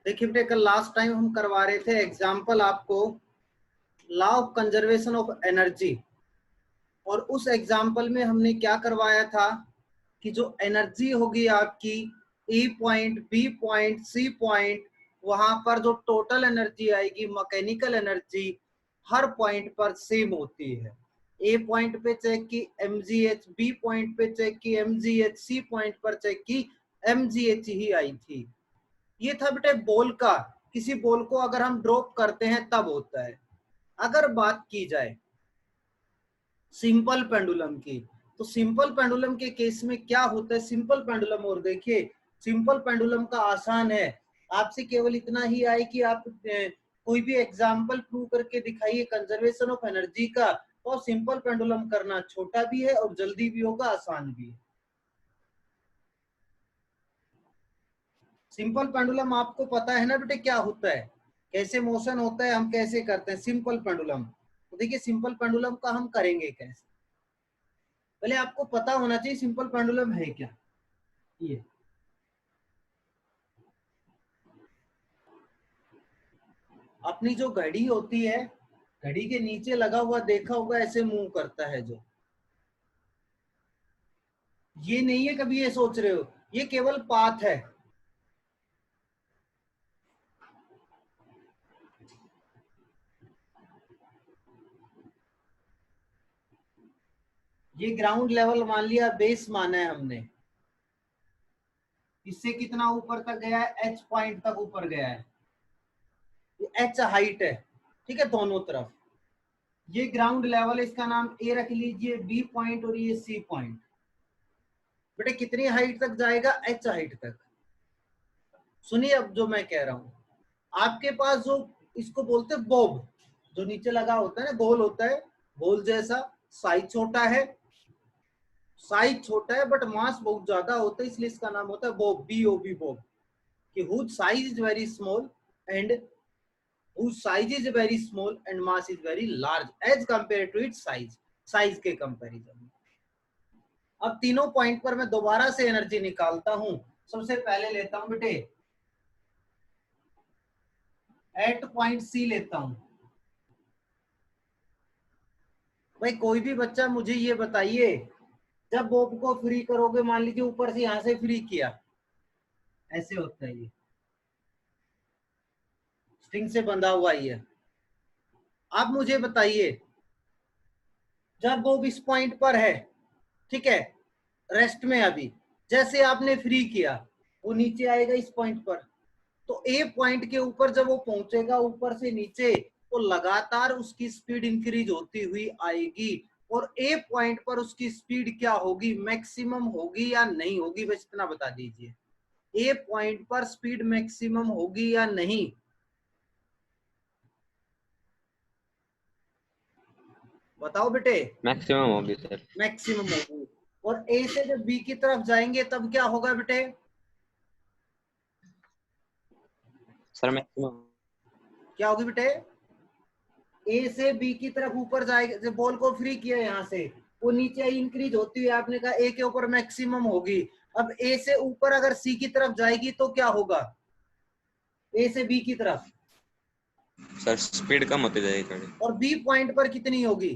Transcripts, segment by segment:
देखिए बेटे, कल लास्ट टाइम हम करवा रहे थे एग्जाम्पल आपको law of conservation of energy, और उस एग्जाम्पल में हमने क्या करवाया था कि जो एनर्जी होगी आपकी E point, B point, C point, वहां पर जो टोटल एनर्जी आएगी मैकेनिकल एनर्जी हर पॉइंट पर सेम होती है। ए पॉइंट पे चेक की mgh, बी पॉइंट पे चेक की mgh, सी पॉइंट पर चेक की mgh ही आई थी। ये था बेटे बॉल का, किसी बॉल को अगर हम ड्रॉप करते हैं तब होता है। अगर बात की जाए सिंपल पेंडुलम की, तो सिंपल पेंडुलम के केस में क्या होता है सिंपल पेंडुलम, और देखिए सिंपल पेंडुलम का आसान है, आपसे केवल इतना ही आए कि आप कोई भी एग्जांपल प्रूव करके दिखाइए कंजर्वेशन ऑफ एनर्जी का, तो सिंपल पेंडुलम करना छोटा भी है और जल्दी भी होगा, आसान भी है। सिंपल पेंडुलम आपको पता है ना बेटे क्या होता है, कैसे मोशन होता है, हम कैसे करते हैं सिंपल पेंडुलम। तो देखिए सिंपल पेंडुलम का हम करेंगे कैसे, पहले आपको पता होना चाहिए सिंपल पेंडुलम है क्या। ये अपनी जो घड़ी होती है, घड़ी के नीचे लगा हुआ देखा होगा ऐसे मूव करता है जो, ये नहीं है कभी ये सोच रहे हो, ये केवल पाथ है। ये ग्राउंड लेवल मान लिया, बेस माना है हमने, इससे कितना ऊपर तक गया है, एच पॉइंट तक ऊपर गया है, एच हाइट है, ठीक है दोनों तरफ। ये ग्राउंड लेवल, इसका नाम ए रख लीजिए, बी पॉइंट और ये सी पॉइंट। बेटे कितनी हाइट तक जाएगा, एच हाइट तक। सुनिए अब जो मैं कह रहा हूं, आपके पास जो इसको बोलते हैं बॉब, जो नीचे लगा होता है ना, गोल होता है, गोल जैसा, साइज छोटा है, साइज छोटा है बट मास बहुत ज्यादा होता है, इसलिए इसका नाम होता है बॉब, बी बॉब, कि whose size is very small and whose size is very small and mass is very large as compared to its size, size के कंपैरिजन में। अब तीनों पॉइंट पर मैं दोबारा से एनर्जी निकालता हूं। सबसे पहले लेता हूं बेटे एट पॉइंट सी लेता हूं। भाई कोई भी बच्चा मुझे ये बताइए, जब बॉब को फ्री करोगे, मान लीजिए ऊपर से यहां से फ्री किया, ऐसे होता है, ये स्ट्रिंग से बंधा हुआ ही है। आप मुझे बताइए जब बॉब इस पॉइंट पर है, ठीक है, रेस्ट में, अभी जैसे आपने फ्री किया वो नीचे आएगा इस पॉइंट पर, तो ए पॉइंट के ऊपर जब वो पहुंचेगा ऊपर से नीचे, तो लगातार उसकी स्पीड इंक्रीज होती हुई आएगी, और ए पॉइंट पर उसकी स्पीड क्या होगी, मैक्सिमम होगी या नहीं होगी, बस इतना बता दीजिए। ए पॉइंट पर स्पीड मैक्सिमम होगी या नहीं, बताओ बेटे। मैक्सिमम होगी सर। मैक्सिमम होगी। और ए से जब बी की तरफ जाएंगे तब क्या होगा बेटे, सर मैक्सिमम। क्या होगी बेटे, ए से बी की तरफ ऊपर जाएगा, जब बॉल को फ्री किया यहां से, वो नीचे इंक्रीज होती हुई आपने कहा ए के ऊपर मैक्सिमम होगी। अब ए से ऊपर अगर सी की तरफ जाएगी तो क्या होगा, ए से बी की तरफ, सर स्पीड कम होती जाएगी थोड़ी। और बी पॉइंट पर कितनी होगी,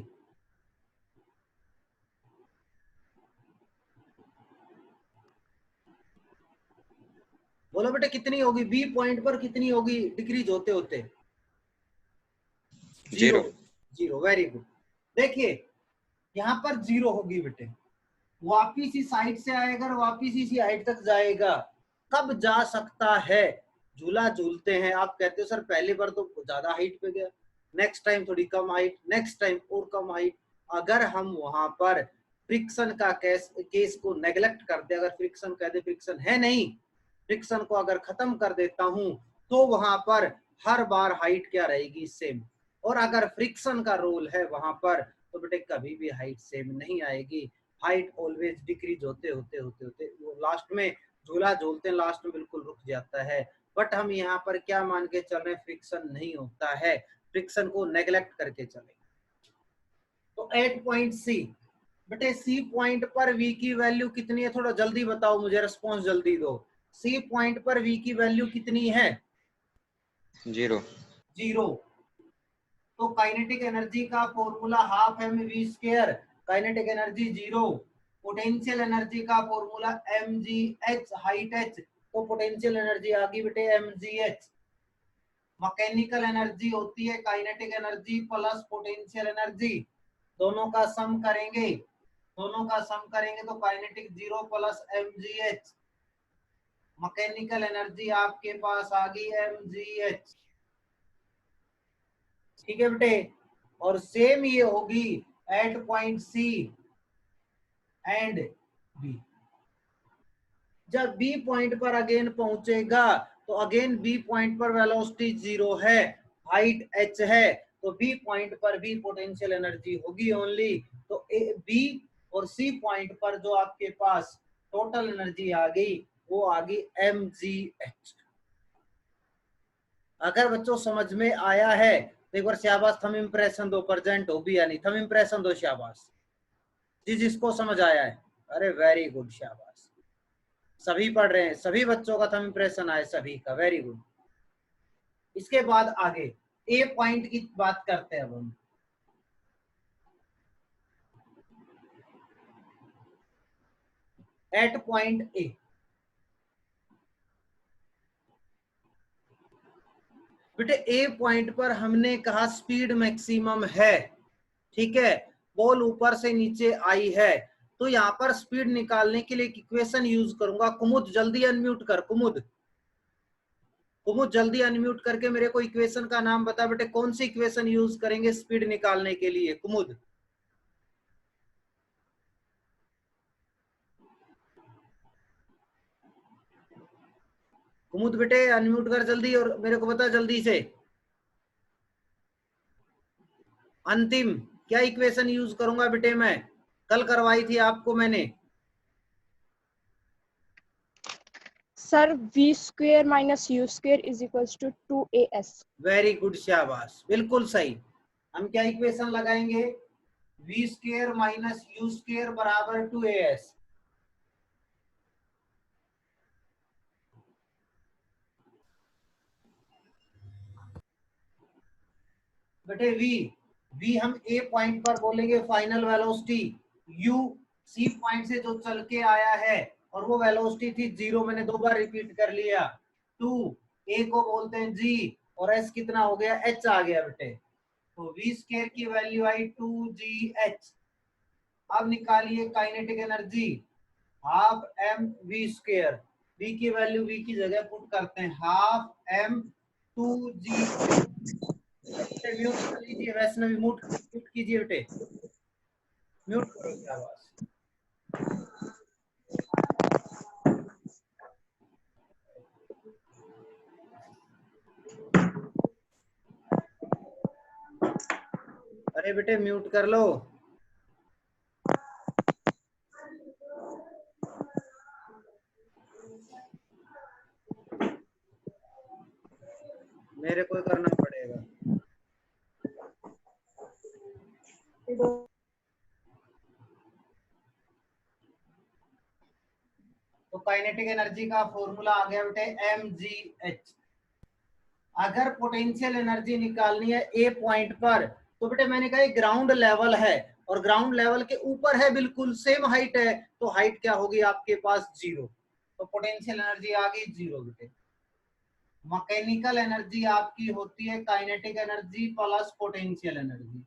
बोलो बेटे कितनी होगी, बी पॉइंट पर कितनी होगी डिक्रीज होते होते, zero. Zero. Zero, very good. देखिए यहाँ पर जीरो होगी बेटे, वापिस इस हाइट से आएगा और वापिस इसी हाइट तक जाएगा, कब जा सकता है, झूला झूलते हैं, आप कहते हो सर पहली बार तो ज्यादा हाइट पे गया, नेक्स्ट टाइम थोड़ी कम हाइट, नेक्स्ट टाइम और कम हाइट। अगर हम वहां पर फ्रिक्शन का केस को नेग्लेक्ट कर दे, अगर फ्रिक्शन कह दे फ्रिक्शन है नहीं, फ्रिक्शन को अगर खत्म कर देता हूं, तो वहां पर हर बार हाइट क्या रहेगी, सेम। और अगर फ्रिक्शन का रोल है वहां पर, तो बेटे कभी भी हाइट सेम नहीं आएगी, हाइट ऑलवेज डिक्रीज होते होते होते होते वो लास्ट में झूला झूलते लास्ट में बिल्कुल रुक जाता है। बट हम यहाँ पर क्या मान के चल रहे हैं, फ्रिक्शन नहीं होता है, फ्रिक्शन को नेग्लेक्ट करके चले। तो एट पॉइंट सी, बेटे सी पॉइंट पर v की वैल्यू कितनी है, थोड़ा जल्दी बताओ मुझे, रिस्पॉन्स जल्दी दो। सी पॉइंट पर v की वैल्यू कितनी है, जीरो। जीरो। तो काइनेटिक एनर्जी का formula half M V square, kinetic energy zero. Potential energy का formula M G H, height H, तो पोटेंशियल एनर्जी आ गई बेटे M G H. Mechanical energy होती है kinetic energy plus potential energy, दोनों का सम करेंगे, दोनों का सम करेंगे तो kinetic zero plus M G H. Mechanical energy आपके पास आ गई एम जी एच। ठीक है बेटे, और सेम ये होगी at point C and B. जब बी पॉइंट पर अगेन पहुंचेगा तो अगेन बी पॉइंट पर वेलोसिटी जीरो है, हाइट एच है, तो बी पॉइंट पर भी पोटेंशियल एनर्जी होगी ओनली। तो बी और सी पॉइंट पर जो आपके पास टोटल एनर्जी आ गई वो आ गई एम जी एच। अगर बच्चों समझ में आया है तो एक बार शाबाश थम इंप्रेशन दो, प्रेजेंट हो भी या नहीं, थम इंप्रेशन दो शाबाश जी जिसको समझ आया है। अरे वेरी गुड शाबाश, सभी पढ़ रहे हैं, सभी बच्चों का थम इंप्रेशन आए सभी का, वेरी गुड। इसके बाद आगे ए पॉइंट की बात करते हैं अब हम। एट पॉइंट ए, बेटे ए पॉइंट पर हमने कहा स्पीड मैक्सिमम है, ठीक है, बॉल ऊपर से नीचे आई है, तो यहाँ पर स्पीड निकालने के लिए इक्वेशन यूज करूंगा। कुमुद जल्दी अनम्यूट कर, कुमुद, कुमुद जल्दी अनम्यूट करके मेरे को इक्वेशन का नाम बता बेटे, कौन सी इक्वेशन यूज करेंगे स्पीड निकालने के लिए, कुमुद। कुमुद बेटे अनम्यूट कर जल्दी और मेरे को बता जल्दी से। अंतिम क्या इक्वेशन यूज करूंगा बेटे, मैं कल करवाई थी आपको मैंने। Sir V square minus U square is equals to 2as। Very good शाबाश, बिल्कुल सही। हम क्या इक्वेशन लगाएंगे, V square minus U square बराबर 2as। बेटे वी हम ए पॉइंट पर बोलेंगे final velocity, U C point से जो चल के आया है और वो वेलोसिटी थी जीरो, मैंने दो बार रिपीट कर लिया। टू ए को बोलते हैं जी और एस कितना हो गया, एच आ गया बेटे, तो वी स्क्वायर की वैल्यू आई 2gh। अब निकालिए kinetic energy, half M V square, V की वैल्यू वी की जगह पुट करते हैं, हाफ एम 2g। म्यूट कर लीजिए वैष्णवी, म्यूट कीजिए बेटे, म्यूट करो क्या आवाज। अरे बेटे म्यूट कर लो। मेरे को करना पड़ेगा। तो काइनेटिक एनर्जी का फॉर्मूला आ गया बेटे mgh। अगर पोटेंशियल एनर्जी निकालनी है ए पॉइंट पर तो बेटे मैंने कहा ग्राउंड लेवल है और ग्राउंड लेवल के ऊपर है, बिल्कुल सेम हाइट है, तो हाइट क्या होगी आपके पास जीरो, तो पोटेंशियल एनर्जी आ गई जीरो बेटे। मैकेनिकल एनर्जी आपकी होती है kinetic energy plus potential energy.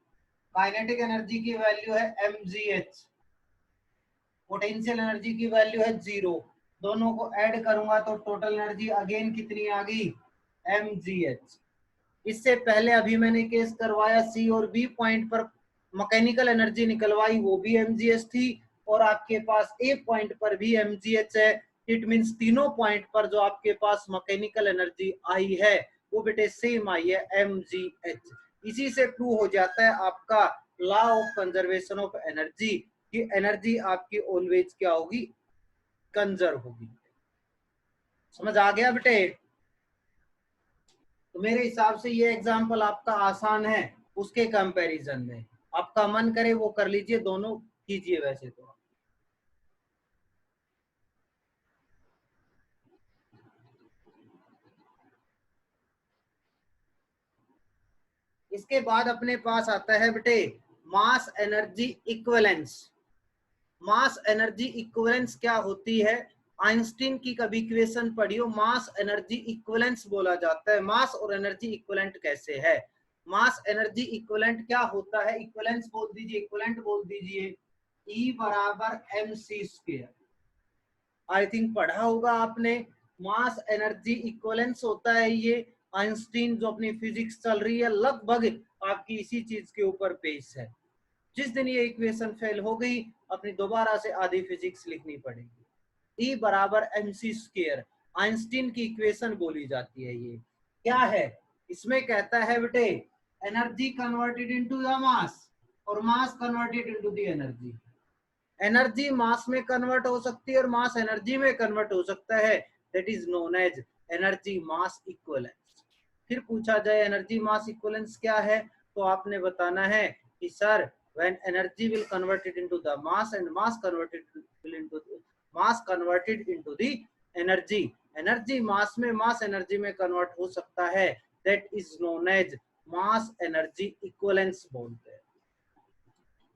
Kinetic energy की वैल्यू है mgh, पोटेंशियल एनर्जी की वैल्यू है जीरो, दोनों को ऐड करूंगा तो टोटल एनर्जी अगेन कितनी आ गई, mgh। इससे पहले अभी मैंने केस करवाया सी और बी पॉइंट पर मैकेनिकल एनर्जी निकलवाई, वो भी mgh थी, और आपके पास ए पॉइंट पर भी mgh है। इट मींस तीनों पॉइंट पर जो आपके पास मैकेनिकल एनर्जी आई है वो बेटे सेम आई है mgh। इसी से प्रूव हो जाता है आपका law of conservation of energy, कि एनर्जी आपकी ऑलवेज क्या होगी, कंजर्व होगी। समझ आ गया बेटे। तो मेरे हिसाब से ये एग्जांपल आपका आसान है उसके कंपैरिजन में, आपका मन करे वो कर लीजिए, दोनों कीजिए वैसे तो। इसके बाद अपने पास आता है बेटे mass energy equivalence. Mass energy equivalence क्या होती है? आइंस्टीन की कभी इक्वेशन पढ़ियो, मास एनर्जी इक्विवेलेंस बोला जाता है। मास और एनर्जी इक्विवेलेंट कैसे है? मास एनर्जी इक्विवेलेंट क्या होता है? इक्विवेलेंस बोल दीजिए, इक्विवेलेंट बोल दीजिए, E बराबर mc स्क्वायर। आई थिंक पढ़ा होगा आपने। मास एनर्जी इक्विवेलेंस होता है ये। आइंस्टीन जो अपनी फिजिक्स चल रही है लगभग आपकी इसी चीज के ऊपर बेस है। जिस दिन ये इक्वेशन फेल हो गई अपनी दोबारा से आधी फिजिक्स लिखनी पड़ेगी। E बराबर mc स्क्वायर आइंस्टीन की इक्वेशन बोली जाती है। ये क्या है? इसमें कहता है बेटे energy converted into the mass और mass converted into the energy. Energy mass में कन्वर्ट हो सकती है और मास एनर्जी में कन्वर्ट हो सकता है। That is known as energy mass equivalence. फिर पूछा जाए एनर्जी मास इक्विवेलेंस क्या है, तो आपने बताना है कि sir when energy will converted into the mass and mass converted into the energy, energy mass में mass energy में convert हो सकता है। that is known as mass energy equivalence बोलते हैं।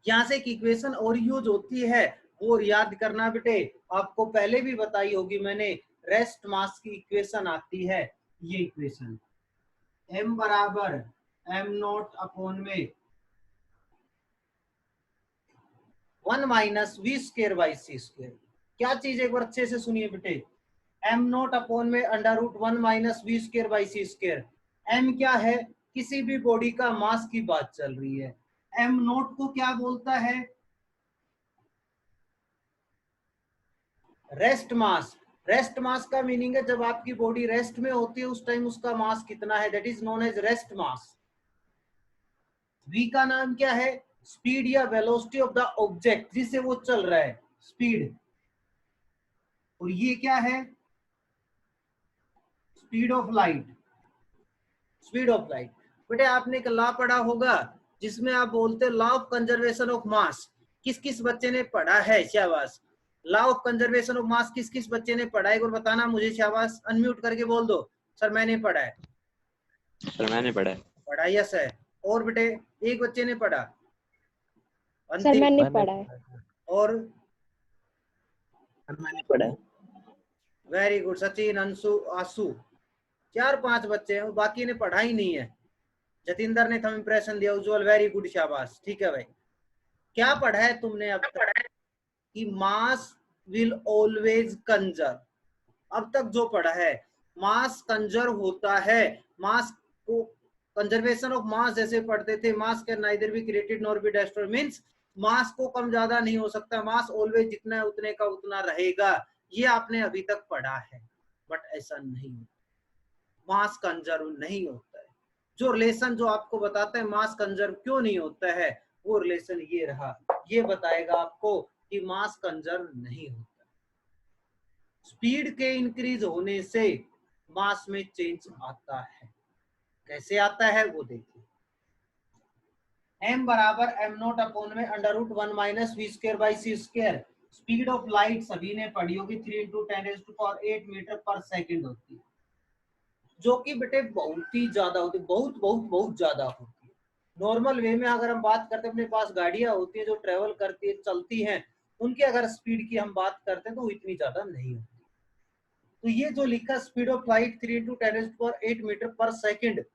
यहाँ से एक इक्वेशन और यूज होती है वो याद करना बेटे, आपको पहले भी बताई होगी मैंने। रेस्ट मास की इक्वेशन आती है ये इक्वेशन, m बराबर m नॉट अपॉन में 1 minus V square by C square. क्या चीज एक बार अच्छे से सुनिए बेटे, m नॉट अपॉन में under root 1 minus V square by C square. m क्या है? किसी भी बॉडी का मास की बात चल रही है। m नॉट को क्या बोलता है? Rest mass. रेस्ट मास का मीनिंग है जब आपकी बॉडी रेस्ट में होती है उस टाइम उसका मास कितना है, that is known as rest mass. v का नाम क्या है? स्पीड या वेलोसिटी ऑफ द ऑब्जेक्ट जिससे वो चल रहा है, स्पीड। और ये क्या है? Speed of light. Speed of light बेटे आपने एक लॉ पढ़ा होगा जिसमें आप बोलते law of conservation of mass. किस किस बच्चे ने पढ़ा है? शाबाश। Law of conservation of mass किस किस बच्चे ने पढ़ा है? एक बार बताना मुझे, शाबाश। अनम्यूट करके बोल दो सर मैंने पढ़ा है। सर मैंने पढ़ा है। पढ़ा, यस है। और बेटे एक बच्चे ने पढ़ा? सर मैंने पढ़ा है। और मैंने पढ़ा है। वेरी गुड सचिन, अंशु, आसू, 4-5 बच्चे हैं, बाकी ने पढ़ा ही नहीं है। जतिंदर ने थम इंप्रेशन दिया, उज्जवल वेरी गुड, शाबाश। ठीक है भाई, क्या पढ़ा है तुमने अब तक? कि मास विल ऑलवेज कंजर्व। अब तक जो पढ़ा है मास कंजर्व होता है। मास को कंजर्वेशन ऑफ मास जैसे पढ़ते थे, mass can neither be created nor be destroyed, means mass को कम ज्यादा नहीं हो सकता, मास ऑलवेज जितना है उतने का उतना रहेगा। ये आपने अभी तक पढ़ा है, बट ऐसा नहीं होता। मास कंजर्व नहीं होता है। जो रिलेशन जो आपको बताता है मास कंजर्व क्यों नहीं होता है, वो रिलेशन ये रहा, ये बताएगा आपको कि मास कंजर्व नहीं होता। स्पीड के इंक्रीज होने से मास में चेंज आता है। कैसे आता है वो देखिए। m बराबर m नॉट अपॉन में under root 1 minus V square by C square. Speed of light सभी ने पढ़ी होगी, 3 × 10⁸ मीटर पर सेकंड होती है, जो कि बेटे बहुत ही ज्यादा होती है, बहुत बहुत बहुत ज्यादा होती है। नॉर्मल वे में अगर हम बात करते हैं, अपने पास गाड़ियां होती है जो ट्रेवल करती है, चलती हैं, उनकी अगर स्पीड की हम बात करते हैं तो इतनी ज्यादा नहीं होती। तो ये जो लिखा स्पीड ऑफ लाइट 3 × 10⁸ मीटर पर सेकंड,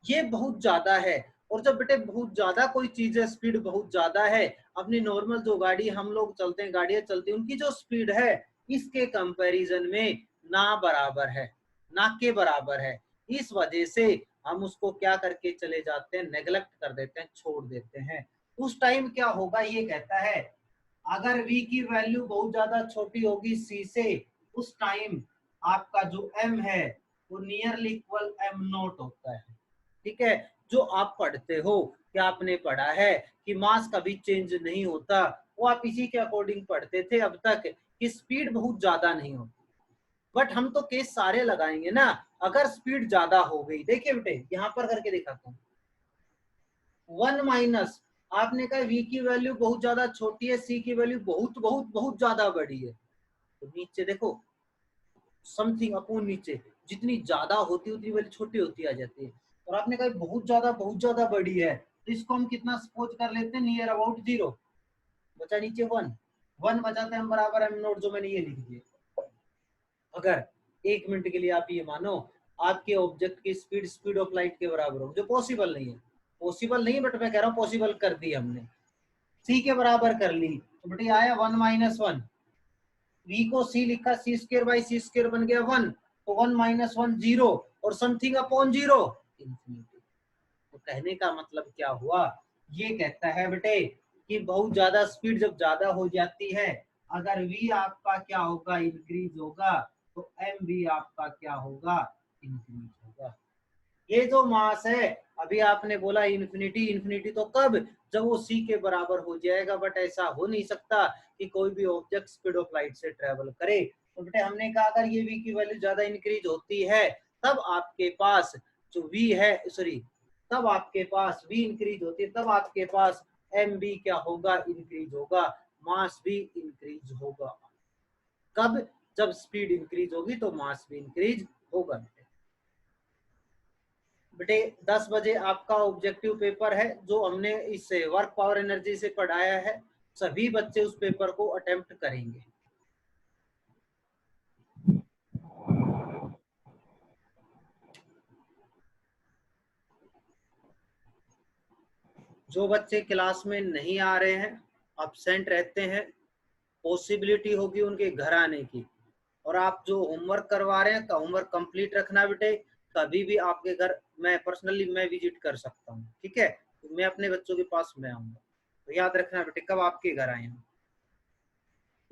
ये बहुत ज्यादा है। और जब बेटे बहुत ज्यादा कोई चीज है, स्पीड बहुत ज्यादा है, अपनी नॉर्मल जो गाड़ी हम लोग चलते हैं, गाड़ियां चलती हैं, उनकी जो स्पीड है इसके कंपैरिजन में ना बराबर है, ना के बराबर है। इस वजह से हम उसको क्या करके चले जाते हैं, नेग्लेक्ट कर देते हैं, छोड़ देते हैं। उस टाइम क्या होगा, ये कहता है अगर v की वैल्यू बहुत ज्यादा छोटी होगी c से, उस टाइम आपका जो m है वो नियरली इक्वल m नॉट होता है। ठीक है, जो आप पढ़ते हो, क्या आपने पढ़ा है कि मास कभी चेंज नहीं होता, वो आप इसी के अकॉर्डिंग पढ़ते थे अब तक कि स्पीड बहुत ज्यादा नहीं होती। बट हम तो केस सारे लगाएंगे ना, अगर स्पीड ज्यादा हो गई, देखिए बेटे यहां पर करके दिखाता हूं। 1 माइनस, आपने कहा v की वैल्यू बहुत ज्यादा छोटी है, c की वैल्यू बहुत बहुत बहुत ज्यादा बड़ी है, तो नीचे देखो समथिंग अपॉन नीचे, जितनी ज्यादा होती है उतनी वैल्यू छोटी होती आ जाती है। और आपने कहा बहुत ज्यादा बड़ी है, तो इसको हम कितना सपोज कर लेते हैं, नियर अबाउट 0, बचा नीचे 1 बचाते हैं हम बराबर एम नोट, जो मैंने ये लिख दिया। अगर 1 मिनट के लिए आप ये मानो आपके ऑब्जेक्ट की स्पीड ऑफ लाइट के बराबर हो, जो पॉसिबल नहीं है, बट मैं कह रहा हूँ पॉसिबल कर दी हमने, c के बराबर कर ली, तो बेटे आया 1 - 1, v को c लिखा, c² बन गया 1, तो 1 - 1 0 और समथिंग अपॉन 0 इंफिनिटी। तो कहने का मतलब क्या हुआ, ये कहता है बेटे कि बहुत ज्यादा स्पीड जब ज्यादा हो जाती है, अगर v आपका क्या होगा, इंक्रीज होगा, तो m भी आपका क्या होगा, इंक्रीज होगा। ये जो मास है, अभी आपने बोला इन्फिनिटी, तो कब, जब वो c के बराबर हो जाएगा, बट ऐसा हो नहीं सकता कि कोई भी ऑब्जेक्ट स्पीड ऑफ लाइट से ट्रेवल करे। तो बेटे हमने कहा अगर ये v की वैल्यू ज्यादा इंक्रीज होती है, तब आपके पास जो v है, सॉरी, तब आपके पास v इंक्रीज होती है, तब आपके पास m भी क्या होगा, इंक्रीज होगा, मास भी इंक्रीज होगा। कब, जब स्पीड इंक्रीज होगी तो मास भी इंक्रीज होगा। बेटे 10 बजे आपका ऑब्जेक्टिव पेपर है, जो हमने इस वर्क पावर एनर्जी से पढ़ाया है, सभी बच्चे उस पेपर को अटेम्प्ट करेंगे। जो बच्चे क्लास में नहीं आ रहे हैं, अब्सेंट रहते हैं, पॉसिबिलिटी होगी उनके घर आने की, और आप जो होमवर्क करवा रहे हैं, होमवर्क कंप्लीट रखना बेटे। कभी भी आपके घर मैं पर्सनली विजिट कर सकता हूँ, ठीक है, तो मैं अपने बच्चों के पास मैं आऊंगा, तो याद रखना बेटे कब आपके घर आए हैं।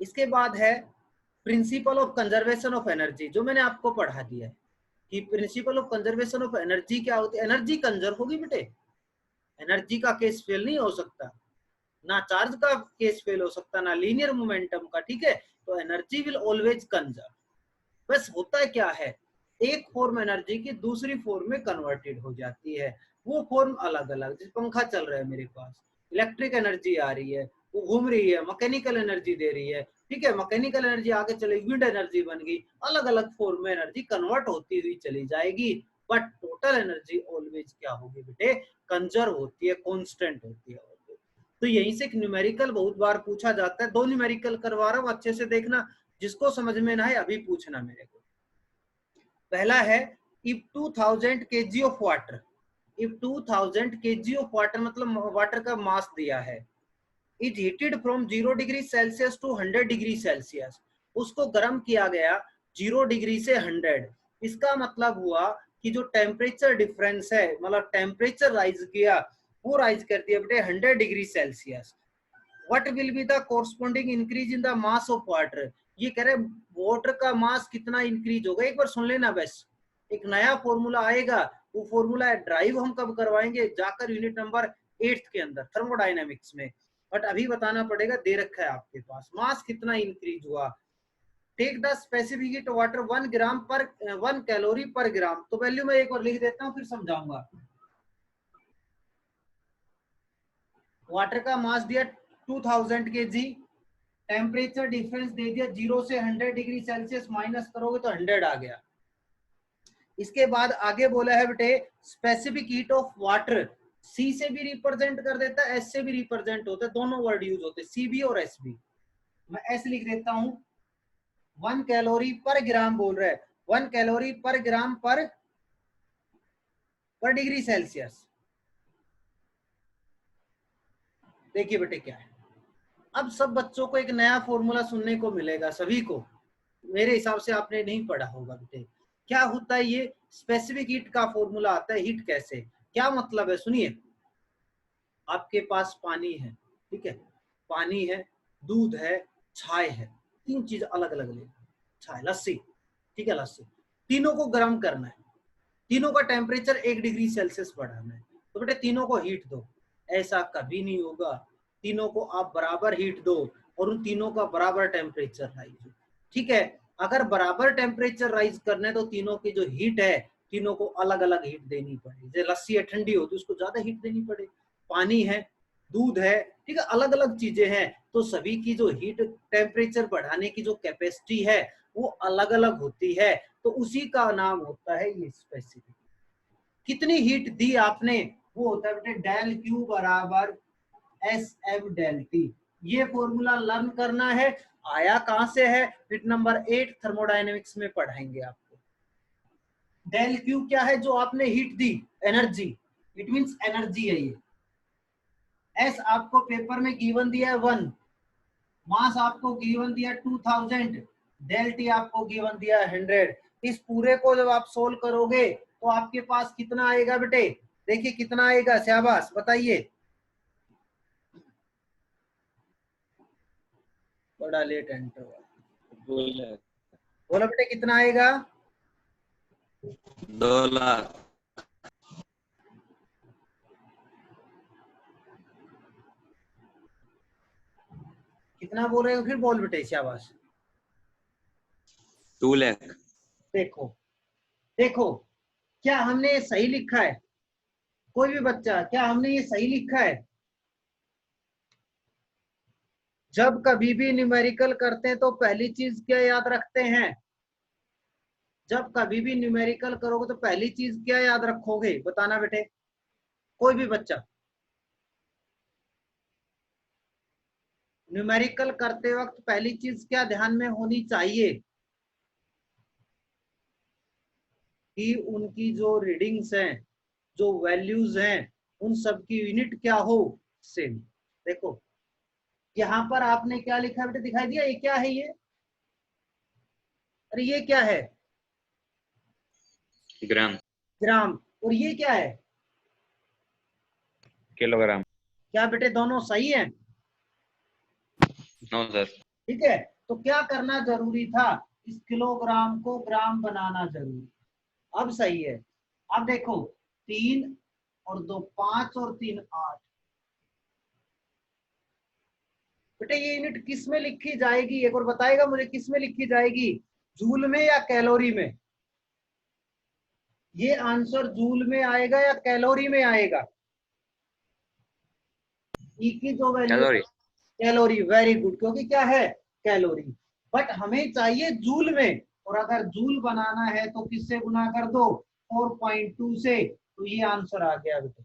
इसके बाद है principle of conservation of energy, जो मैंने आपको पढ़ा दिया है कि principle of conservation of energy क्या होती है। एनर्जी कंजर्व होगी बेटे, एनर्जी का केस फेल नहीं हो सकता, ना चार्ज का केस फेल हो सकता, ना लीनियर मोमेंटम का, ठीक है। तो एनर्जी विल ऑलवेज कंजर्व। बस होता है क्या है, एक फॉर्म एनर्जी की दूसरी फॉर्म में कन्वर्टेड हो जाती है, वो फॉर्म अलग अलग। जैसे पंखा चल रहा है मेरे पास, इलेक्ट्रिक एनर्जी आ रही है, वो घूम रही है, मैकेनिकल एनर्जी दे रही है, ठीक है, मैकेनिकल एनर्जी आगे चले विंड एनर्जी बन गई, अलग अलग फॉर्म में एनर्जी कन्वर्ट होती हुई चली जाएगी, बट टोटल एनर्जी ऑलवेज क्या होगी बेटे, कंजर्व होती है, कांस्टेंट होती है। तो यहीं से एक न्यूमेरिकल बहुत बार पूछा जाता है, 2 न्यूमेरिकल करवा रहा हूं, अच्छे से देखना, जिसको समझ में ना है अभी पूछना मेरे को। पहला है if 2000 kg of water, if 2000 kg of water मतलब वाटर का मास दिया है, is heated from 0 degree Celsius to 100 degree Celsius, उसको गर्म किया गया 0 डिग्री से 100। इसका मतलब हुआ कि जो टेम्परेचर डिफरेंस है, मतलब टेम्परेचर राइज किया, वो राइज कर दिया बेटे 100 degree Celsius. What will be the corresponding increase in the mass of water, ये कह रहे वाटर का मास कितना इंक्रीज होगा। एक बार सुन लेना, बस एक नया फॉर्मूला आएगा, वो फॉर्मूला ड्राइव हम कब करवाएंगे, जाकर यूनिट नंबर 8 के अंदर थर्मोडायनेमिक्स में। बट अभी बताना पड़ेगा, दे रखा है आपके पास मास कितना इंक्रीज हुआ। Take the specific heat water 1 calorie per gram, तो वैल्यू मैं एक बार लिख देता हूँ फिर समझाऊंगा। वाटर का मास दिया 2000 kg, टेम्परेचर डिफरेंस दे दिया 0 से 100 डिग्री सेल्सियस, माइनस करोगे तो 100 आ गया। इसके बाद आगे बोला है बेटे स्पेसिफिक हीट ऑफ वाटर, सी से भी रिप्रेजेंट कर देता है, एस से भी रिप्रेजेंट होता है, दोनों वर्ड यूज होते हैं, सी भी और एस भी। मैं एस लिख देता हूं, 1 कैलोरी पर ग्राम बोल रहा है, 1 कैलोरी पर ग्राम पर डिग्री सेल्सियस। देखिए बेटे क्या है, अब सब बच्चों को एक नया फॉर्मूला सुनने को मिलेगा, सभी को, मेरे हिसाब से आपने नहीं पढ़ा होगा बेटे। क्या होता है ये स्पेसिफिक हीट का फॉर्मूला आता है, हीट कैसे, क्या मतलब है, सुनिए। आपके पास पानी है, ठीक है, पानी है, दूध है, छाय है, 3 चीज अलग अलग ले, छाय लस्सी, ठीक है, लस्सी, तीनों को गर्म करना है, तीनों का टेम्परेचर 1 डिग्री सेल्सियस बढ़ाना है, तो बेटे तीनों को हीट दो। ऐसा कभी नहीं होगा, तीनों को आप बराबर हीट दो और उन तीनों का बराबर टेम्परेचर राइज हो, ठीक है। अगर बराबर टेम्परेचर राइज करने तो तीनों की जो हीट है, तीनों को अलग अलग हीट देनी पड़ेगी। जैसे लस्सी है ठंडी होती है, उसको ज्यादा हीट देनी पड़ेगी, पानी है, दूध है, ठीक है, अलग अलग चीजें हैं, तो सभी की जो हीट टेम्परेचर बढ़ाने की जो कैपेसिटी है वो अलग अलग होती है, तो उसी का नाम होता है ये स्पेसिफिक, कितनी हीट दी आपने, वो होता है बेटे डेल क्यू बराबर एस एफ डेल टी। ये फॉर्मूला लर्न करना है। आया कहां से है, बिट नंबर 8 थर्मोडायनेमिक्स में पढ़ाएंगे आपको। डेल क्यू क्या है, जो आपने heat the, energy, it means energy है ये। एस आपको पेपर में गिवन दिया है 1, मास आपको गिवन दिया 2000, डेल टी आपको गिवन दिया 100। इस पूरे को जब आप सोल्व करोगे तो आपके पास कितना आएगा बेटे, देखिए कितना आएगा, शाबाश बताइए। बड़ा लेट एंटर हुआ, बोलो बेटे कितना आएगा। 2 लाख। कितना बोल रहे हो, फिर बोल बेटे, शाबाश। 2 लाख। देखो देखो, क्या हमने ये सही लिखा है, कोई भी बच्चा, क्या हमने ये सही लिखा है। जब कभी भी न्यूमेरिकल करते हैं तो पहली चीज क्या याद रखते हैं, जब कभी भी न्यूमेरिकल करोगे तो पहली चीज क्या याद रखोगे, बताना बेटे, कोई भी बच्चा। न्यूमेरिकल करते वक्त पहली चीज क्या ध्यान में होनी चाहिए, कि उनकी जो रीडिंग्स हैं, जो वैल्यूज हैं, उन सब की यूनिट क्या हो, सेम। देखो यहाँ पर आपने क्या लिखा बेटे, दिखाई दिया, ये क्या है, ये, अरे ये क्या है, ग्राम। ग्राम, और ये क्या है, किलोग्राम। क्या बेटे दोनों सही है, नो सर। ठीक है। तो क्या करना जरूरी था, इस किलोग्राम को ग्राम बनाना जरूरी, अब सही है। अब देखो 3 और 2 5 और 3 8, बेटे ये यूनिट किस में लिखी जाएगी, एक और बताएगा मुझे, किस में लिखी जाएगी, जूल में या कैलोरी में। ये आंसर जूल में आएगा या कैलोरी में आएगा, ई की जो value, calorie. Calorie, very good, क्योंकि क्या है, कैलोरी। बट हमें चाहिए जूल में, और अगर जूल बनाना है तो किससे गुना कर दो, 4.2 से, तो ये आंसर आ गया बेटे।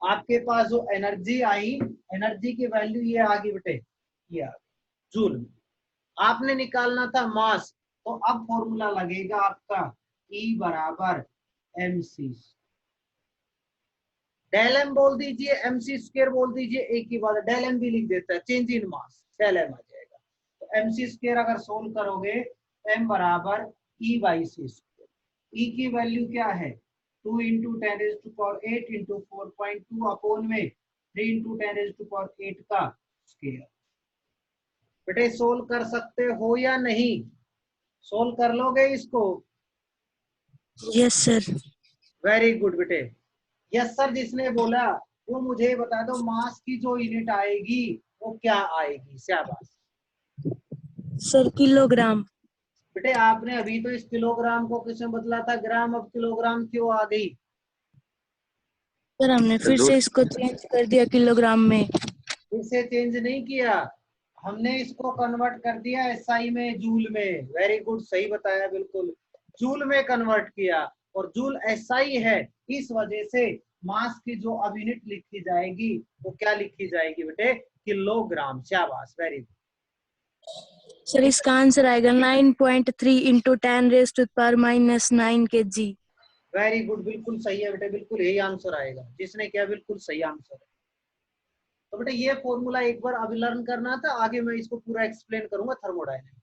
आपके पास जो एनर्जी आई, एनर्जी की वैल्यू ये आ गई बेटे, ये आ गई जूल में। आपने निकालना था मास, तो अब फॉर्मूला लगेगा आपका E बराबर mc, डेल एम बोल दीजिए, mc स्क्वायर बोल दीजिए, एक ही बात है, डेल एम भी लिख देता है, change in mass, del M आ जाएगा। तो mc स्क्वायर अगर सोल्व करोगे, m बराबर E by C square. E की वैल्यू क्या है, 2 इंटू 10⁸ इंटू 4.2 अपॉन में 3 इंटू 10⁸ का स्क्वायर। बेटे सोल्व कर सकते हो या नहीं, सोल्व कर लोगे इसको, यस सर। वेरी गुड बेटे। यस सर जिसने बोला वो मुझे बता दो, मास की जो यूनिट आएगी वो क्या आएगी, शाबाश। Sir kilogram. बेटे आपने अभी तो इस किलोग्राम को किसमें बदला था, ग्राम, अब किलोग्राम क्यों आ गई, सर हमने फिर से इसको चेंज कर दिया किलोग्राम में। फिर से चेंज नहीं किया, हमने इसको कन्वर्ट कर दिया एसआई में, जूल में, वेरी गुड, सही बताया, बिल्कुल जूल में कन्वर्ट किया, और जूल एसआई है, इस वजह से मास की जो अब यूनिट लिखी जाएगी वो क्या लिखी जाएगी बेटे, किलोग्राम, शाबाश, वेरी गुड। सर इसका आंसर आएगा 9.3 इंटू 10⁻⁻⁹ kg। वेरी गुड, बिल्कुल सही है बेटे, बिल्कुल यही आंसर आएगा, जिसने किया बिल्कुल सही आंसर है। तो बेटे ये फॉर्मूला एक बार अभी लर्न करना था, आगे मैं इसको पूरा एक्सप्लेन करूंगा थर्मोडायनेमिक्स।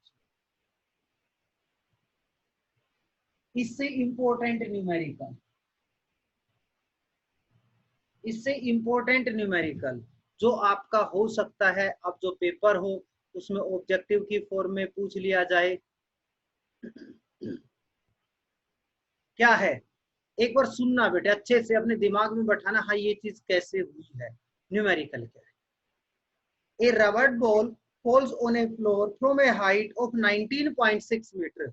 इससे इंपॉर्टेंट न्यूमेरिकल, इससे इंपॉर्टेंट न्यूमेरिकल जो आपका हो सकता है, अब जो पेपर हो उसमें ऑब्जेक्टिव की फॉर्म में पूछ लिया जाए, क्या है, एक बार सुनना बेटे, अच्छे से अपने दिमाग में बैठाना, हाँ ये चीज कैसे हुई है, न्यूमेरिकल क्या है। A rubber ball falls on a floor from a height of 19.6 metre,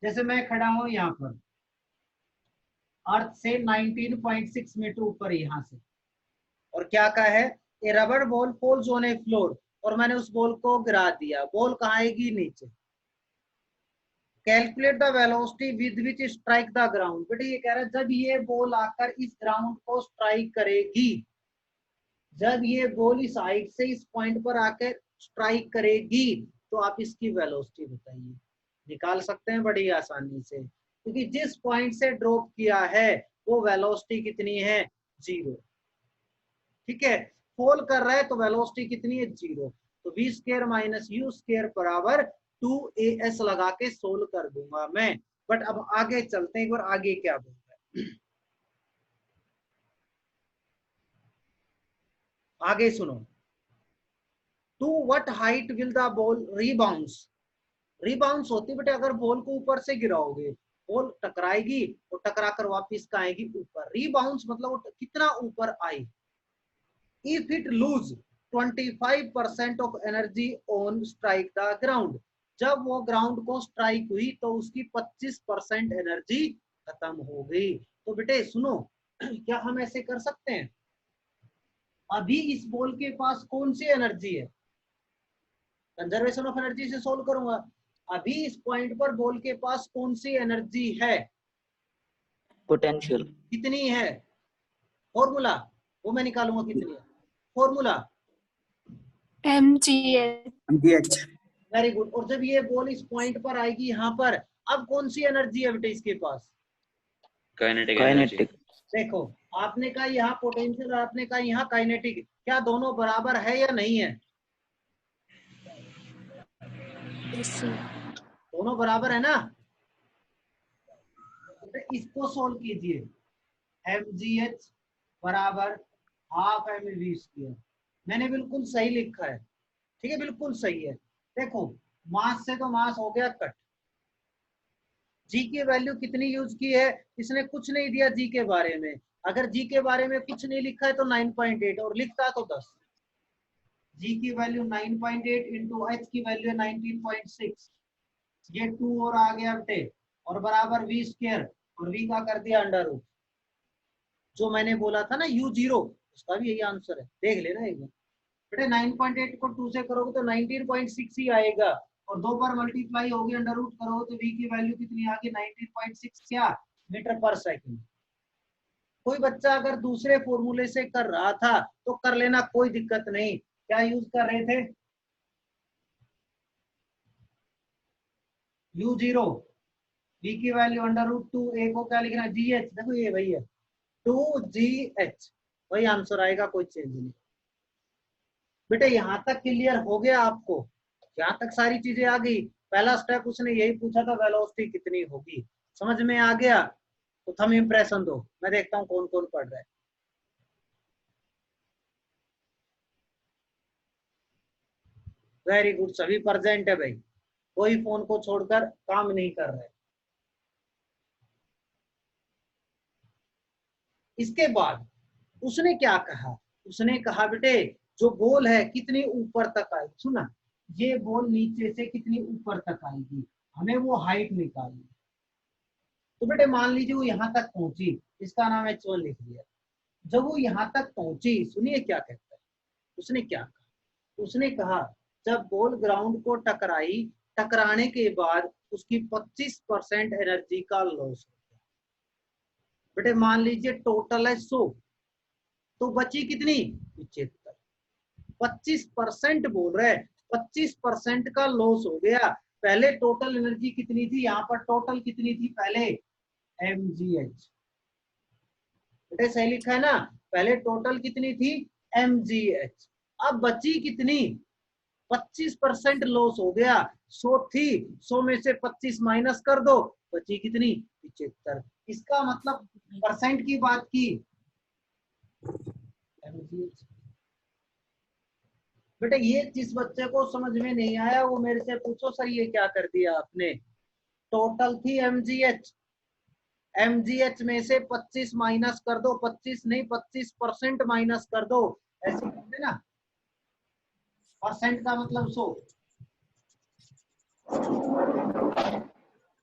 जैसे मैं खड़ा हूं यहाँ पर अर्थ से 19.6 मीटर ऊपर, यहाँ से, और क्या का है, a rubber ball falls on a floor, और मैंने उस बॉल को गिरा दिया, बॉल कहाँ आएगी, नीचे। Calculate the velocity with which strike the ground. बेटे ये कह रहा है जब ये बॉल आकर इस ग्राउंड को स्ट्राइक करेगी, जब ये बॉल इस हाइट से इस पॉइंट पर आकर स्ट्राइक करेगी तो आप इसकी वेलोसिटी बताइए। निकाल सकते हैं बड़ी आसानी से, क्योंकि जिस पॉइंट से ड्रॉप किया है वो वेलोसिटी कितनी है, 0। ठीक है, फॉल कर रहा है तो वेलोसिटी कितनी है, 0। तो v square minus you square बराबर 2as लगा के सोल्व कर दूंगा मैं। बट अब आगे चलते हैं, एक बार आगे क्या बोल रहा है, आगे सुनो। To what height will the ball rebounce. Rebounce होती है बेटे अगर बॉल को ऊपर से गिराओगे, बॉल टकराएगी और टकरा कर वापिस का आएगी ऊपर। रीबाउंस मतलब वो कितना ऊपर आई। If it lose 25% of energy on strike the ground. जब वो ग्राउंड को स्ट्राइक हुई तो उसकी 25% एनर्जी खत्म हो गई। तो बेटे सुनो, क्या हम ऐसे कर सकते हैं, अभी इस बॉल के पास कौन सी एनर्जी है, कंजर्वेशन ऑफ एनर्जी से सोल्व करूंगा। अभी इस पॉइंट पर बॉल के पास कौन सी एनर्जी है, पोटेंशियल कितनी है, फॉर्मूला वो मैं निकालूंगा कितनी है, फॉर्मूला mgh। Very good. और जब ये बॉल इस पॉइंट पर आएगी यहाँ पर, अब कौन सी एनर्जी है बेटे इसके पास, काइनेटिक एनर्जी। देखो आपने कहा यहाँ पोटेंशियल, आपने कहा यहाँ काइनेटिक, क्या दोनों बराबर है या नहीं है, दोनों बराबर है ना। तो इसको सोल्व कीजिए, mgh बराबर हाफ mv स्क्वायर। मैंने बिल्कुल सही लिखा है, ठीक है, बिल्कुल सही है। देखो मास से तो मास हो गया कट, जी की वैल्यू कितनी यूज की है, इसने कुछ नहीं दिया जी के बारे में। अगर जी के बारे में कुछ नहीं लिखा है तो 9.8 और लिखता तो 10। जी की वैल्यू 9.8 इंटू एच की वैल्यू है 19.6, ये 2 और आ गया बेटे, और बराबर वी स्क्वायर, और वी का कर दिया अंडर रूट। जो मैंने बोला था ना u0, उसका भी यही आंसर है, देख लेना एक बार बेटे। 9.8 को 2 से करोगे तो 19.6 ही आएगा, और 2 बार मल्टीप्लाई होगी, अंडर रूट करोगे तो v की वैल्यू कितनी आ गई, 19.6 क्या मीटर पर सेकंड। कोई बच्चा अगर दूसरे फॉर्मूले से कर रहा था तो कर लेना, कोई दिक्कत नहीं। क्या यूज कर रहे थे, u0, v की वैल्यू अंडर रूट 2, a को क्या लिखना, gh। देखो ये वही है 2gh, वही आंसर आएगा, कोई चेंज नहीं। बेटे यहाँ तक क्लियर हो गया आपको, यहाँ तक सारी चीजें आ गई। पहला स्टेप उसने यही पूछा था वेलोसिटी कितनी होगी, समझ में आ गया। तो थंब इंप्रेशन दो, मैं देखता हूँ कौन कौन पढ़ रहा है। वेरी गुड, सभी प्रेजेंट है भाई, कोई फोन को छोड़कर काम नहीं कर रहा है। इसके बाद उसने क्या कहा, उसने कहा बेटे जो बॉल है कितनी ऊपर तक आएगी, सुना, ये बॉल नीचे से कितनी ऊपर तक आएगी, हमें वो हाइट निकालनी। तो बेटे मान लीजिए वो यहाँ तक पहुंची, इसका नाम h1 लिख दिया। जब वो यहाँ तक पहुंची, सुनिए क्या कहता है, उसने क्या कहा, उसने कहा जब बॉल ग्राउंड को टकराई, टकराने के बाद उसकी 25% एनर्जी का लॉस हो गया। बेटे मान लीजिए टोटल है 100, तो बची कितनी, 75। 25% बोल रहे, 25% का लॉस हो गया। पहले टोटल एनर्जी कितनी थी, यहाँ पर टोटल कितनी थी पहले, mgh। बेटे सही लिखा है ना, पहले टोटल कितनी थी, mgh। अब बची कितनी, 25% लॉस हो गया। 100 थी, 100 में से 25 माइनस कर दो, बची कितनी, 75। इसका मतलब परसेंट की बात की, बेटा ये जिस बच्चे को समझ में नहीं आया वो मेरे से पूछो, सर ये क्या कर दिया आपने। टोटल थी mgh, mgh में से 25 माइनस कर दो, 25 नहीं 25% माइनस कर दो, ऐसे करते ना, परसेंट का मतलब 100।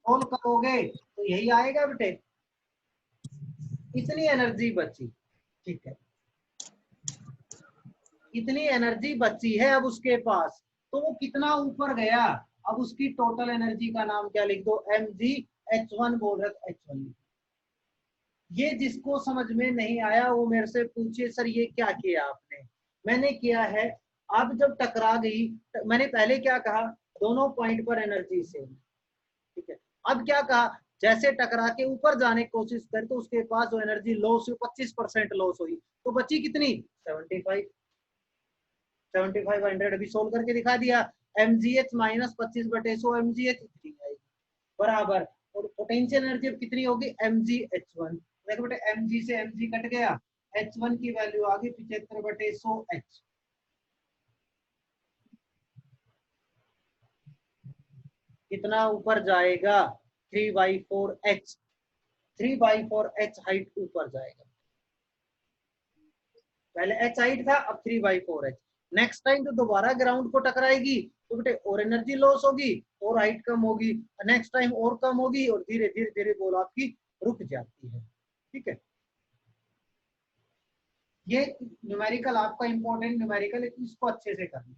सोल्व करोगे तो यही आएगा बेटे, इतनी एनर्जी बची, ठीक है, इतनी एनर्जी बची है अब उसके पास, तो वो कितना ऊपर गया, अब उसकी टोटल एनर्जी का नाम क्या लिख दो, mgh1 बोल रहे h1। ये जिसको समझ में नहीं आया वो मेरे से पूछिए सर ये क्या किया आपने। मैंने किया है, अब जब टकरा गई, मैंने पहले क्या कहा, दोनों पॉइंट पर एनर्जी सेम, ठीक है। अब क्या कहा, जैसे टकरा के ऊपर जाने की कोशिश करे तो उसके पास जो एनर्जी लॉस हुई 25% लॉस हुई, तो बची कितनी 75। 7500 अभी सोल्व करके दिखा दिया, mgh माइनस 25/100 mgh इतनी आएगी बराबर, और पोटेंशियल एनर्जी अब कितनी होगी mgh1। देखो बेटे mg से mg कट गया, h1 की वैल्यू आ गई 75/100 h। कितना ऊपर जाएगा 3/4 h, 3/4 h हाइट ऊपर जाएगा, पहले h हाइट था अब 3/4 h। नेक्स्ट टाइम तो दोबारा ग्राउंड को टकराएगी तो बेटे और एनर्जी लॉस होगी और हाइट कम होगी, नेक्स्ट टाइम और कम होगी और धीरे धीरे धीरे बॉल आपकी रुक जाती है, ठीक है। ये न्यूमेरिकल आपका इंपॉर्टेंट न्यूमेरिकल है, इसको अच्छे से करना।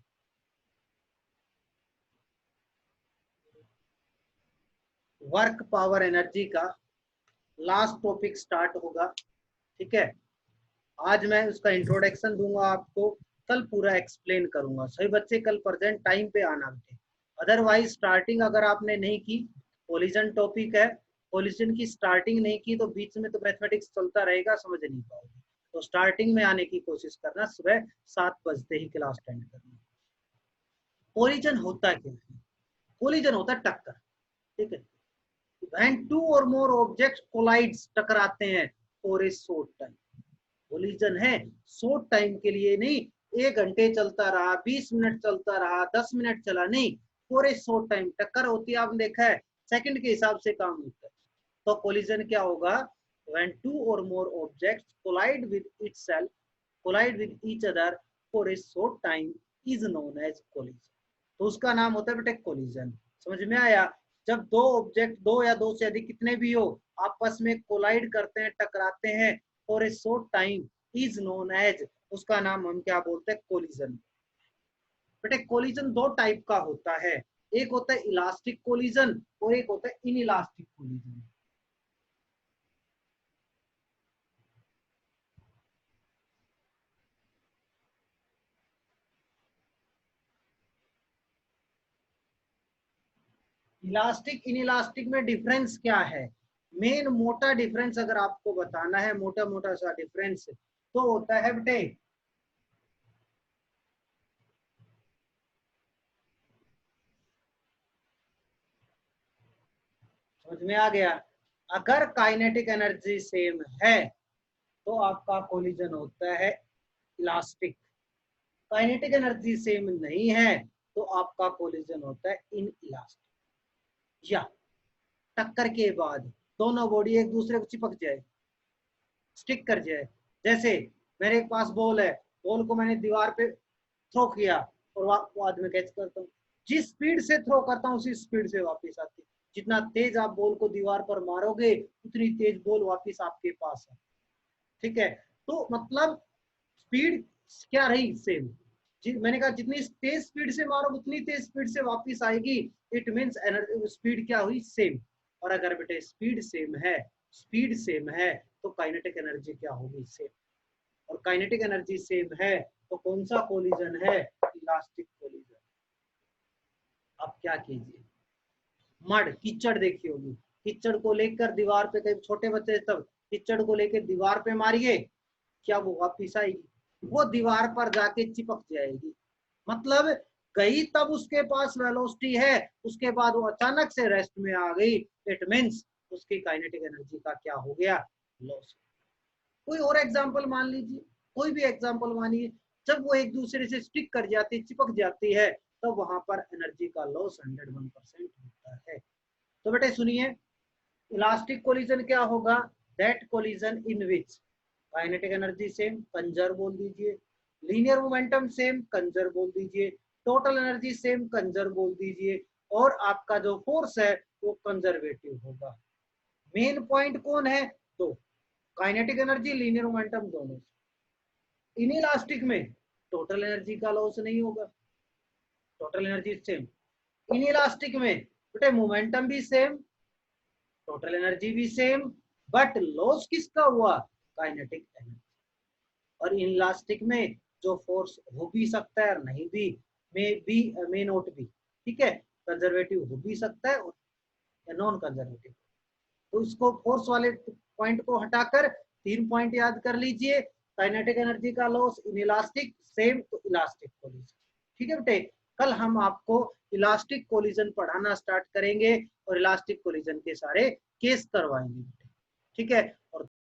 वर्क पावर एनर्जी का लास्ट टॉपिक स्टार्ट होगा, ठीक है। आज मैं उसका इंट्रोडक्शन दूंगा आपको, कल पूरा एक्सप्लेन करूंगा। सही बच्चे कल प्रेजेंट टाइम पे आना बेटे, अदरवाइज स्टार्टिंग अगर आपने नहीं की, कोलिजन टॉपिक है, कोलिजन की स्टार्टिंग नहीं की तो बीच में तो मैथमेटिक्स चलता रहेगा, समझ नहीं पाओगे। तो स्टार्टिंग में आने की कोशिश करना, सुबह 7 बजते ही क्लास अटेंड करना। कोलिजन होता क्या है, कोलिजन होता है टक्कर, ठीक है। When two or more objects collides, टकराते हैं for a short time, collision है शॉर्ट टाइम के लिए नहीं, 1 घंटे चलता रहा, 20 मिनट चलता रहा, 10 मिनट चला नहीं, फॉर ए शॉर्ट टाइम टक्कर होती है, आपने देखा है सेकंड के हिसाब से काम होता है। तो कोलिजन क्या होगा, when two or more objects collide with itself, collide with each other for a short time is known as collision। तो उसका नाम होता है बेटे कोलिजन। समझ में आया, जब दो ऑब्जेक्ट, दो या दो से अधिक कितने भी हो, आपस में कोलाइड करते हैं, टकराते हैं for a short time is known as, उसका नाम हम क्या बोलते हैं, कोलिजन। बेटे कोलिजन दो टाइप का होता है, एक होता है इलास्टिक कोलिजन और एक होता है इनइलास्टिक कोलिजन। इलास्टिक इनइलास्टिक में डिफरेंस क्या है, मेन मोटा डिफरेंस अगर आपको बताना है, मोटा मोटा सा डिफरेंस तो होता है बेटे, समझ में आ गया, अगर काइनेटिक एनर्जी सेम है तो आपका कोलिजन होता है इलास्टिक, काइनेटिक एनर्जी सेम नहीं है तो आपका कोलिजन होता है इनइलास्टिक। या टक्कर के बाद दोनों बॉडी एक दूसरे को चिपक जाए, स्टिक कर जाए, जैसे मेरे पास बॉल है, बॉल को मैंने दीवार पे थ्रो किया और बाद में कैच करता हूँ, जिस स्पीड से थ्रो करता हूँ उसी स्पीड से वापस आती है, जितना तेज आप बॉल को दीवार पर मारोगे उतनी तेज बॉल वापस आपके पास है, ठीक है। तो मतलब स्पीड क्या रही सेम, मैंने कहा जितनी तेज स्पीड से मारो उतनी तेज स्पीड से वापस आएगी, इट मींस एनर्जी स्पीड क्या हुई सेम। और अगर बेटे स्पीड सेम है, स्पीड सेम है तो काइनेटिक एनर्जी क्या होगी सेम, और काइनेटिक एनर्जी सेम है तो कौन सा कोलिजन है, इलास्टिक कोलिजन। अब क्या कीजिए, मड कीचड़ देखी होगी, कीचड़ को लेकर दीवार पे, कई छोटे बच्चे तब कीचड़ को लेकर दीवार पे मारिए, क्या वो वापिस आएगी, वो दीवार पर जाके चिपक जाएगी, मतलब गई तब उसके पास वेलोसिटी है, उसके बाद वो अचानक से रेस्ट में आ गई, इट मींस उसकी काइनेटिक एनर्जी का क्या हो गया, लॉस। कोई और एग्जांपल मान लीजिए, कोई भी एग्जांपल मानिए, जब वो एक दूसरे से स्टिक कर जाती, चिपक जाती है, तो वहां पर एनर्जी का लॉस 101% होता है। तो बेटे सुनिए, इलास्टिक कोलिजन क्या होगा, that collision in which kinetic energy same, conserve बोल दीजिए, लीनियर मोमेंटम सेम, कंजर्व बोल दीजिए, टोटल एनर्जी सेम, कंजर्व बोल दीजिए, और आपका जो फोर्स है वो कंजर्वेटिव होगा। मेन पॉइंट कौन है, तो काइनेटिक एनर्जी, लीनियर मोमेंटम दोनों। इनइलास्टिक में टोटल एनर्जी का लॉस नहीं होगा, टोटल एनर्जी सेम, इनइलास्टिक में बेटे मोमेंटम भी सेम, टोटल एनर्जी भी सेम, बट लॉस किसका हुआ, काइनेटिक एनर्जी। और इनइलास्टिक में जो फोर्स हो भी सकता है और नहीं भी, मे नॉट भी, ठीक है, कंजर्वेटिव हो भी सकता है या नॉन कंजर्वेटिव। तो इसको फोर्स वाले पॉइंट को हटाकर 3 पॉइंट याद कर लीजिए, काइनेटिक एनर्जी का लॉस, इनइलास्टिक सेम, तो इलास्टिक कोलिजन। ठीक है बेटे, कल हम आपको इलास्टिक कोलिजन पढ़ाना स्टार्ट करेंगे और इलास्टिक कोलिजन के सारे केस करवाएंगे बेटे, ठीक है।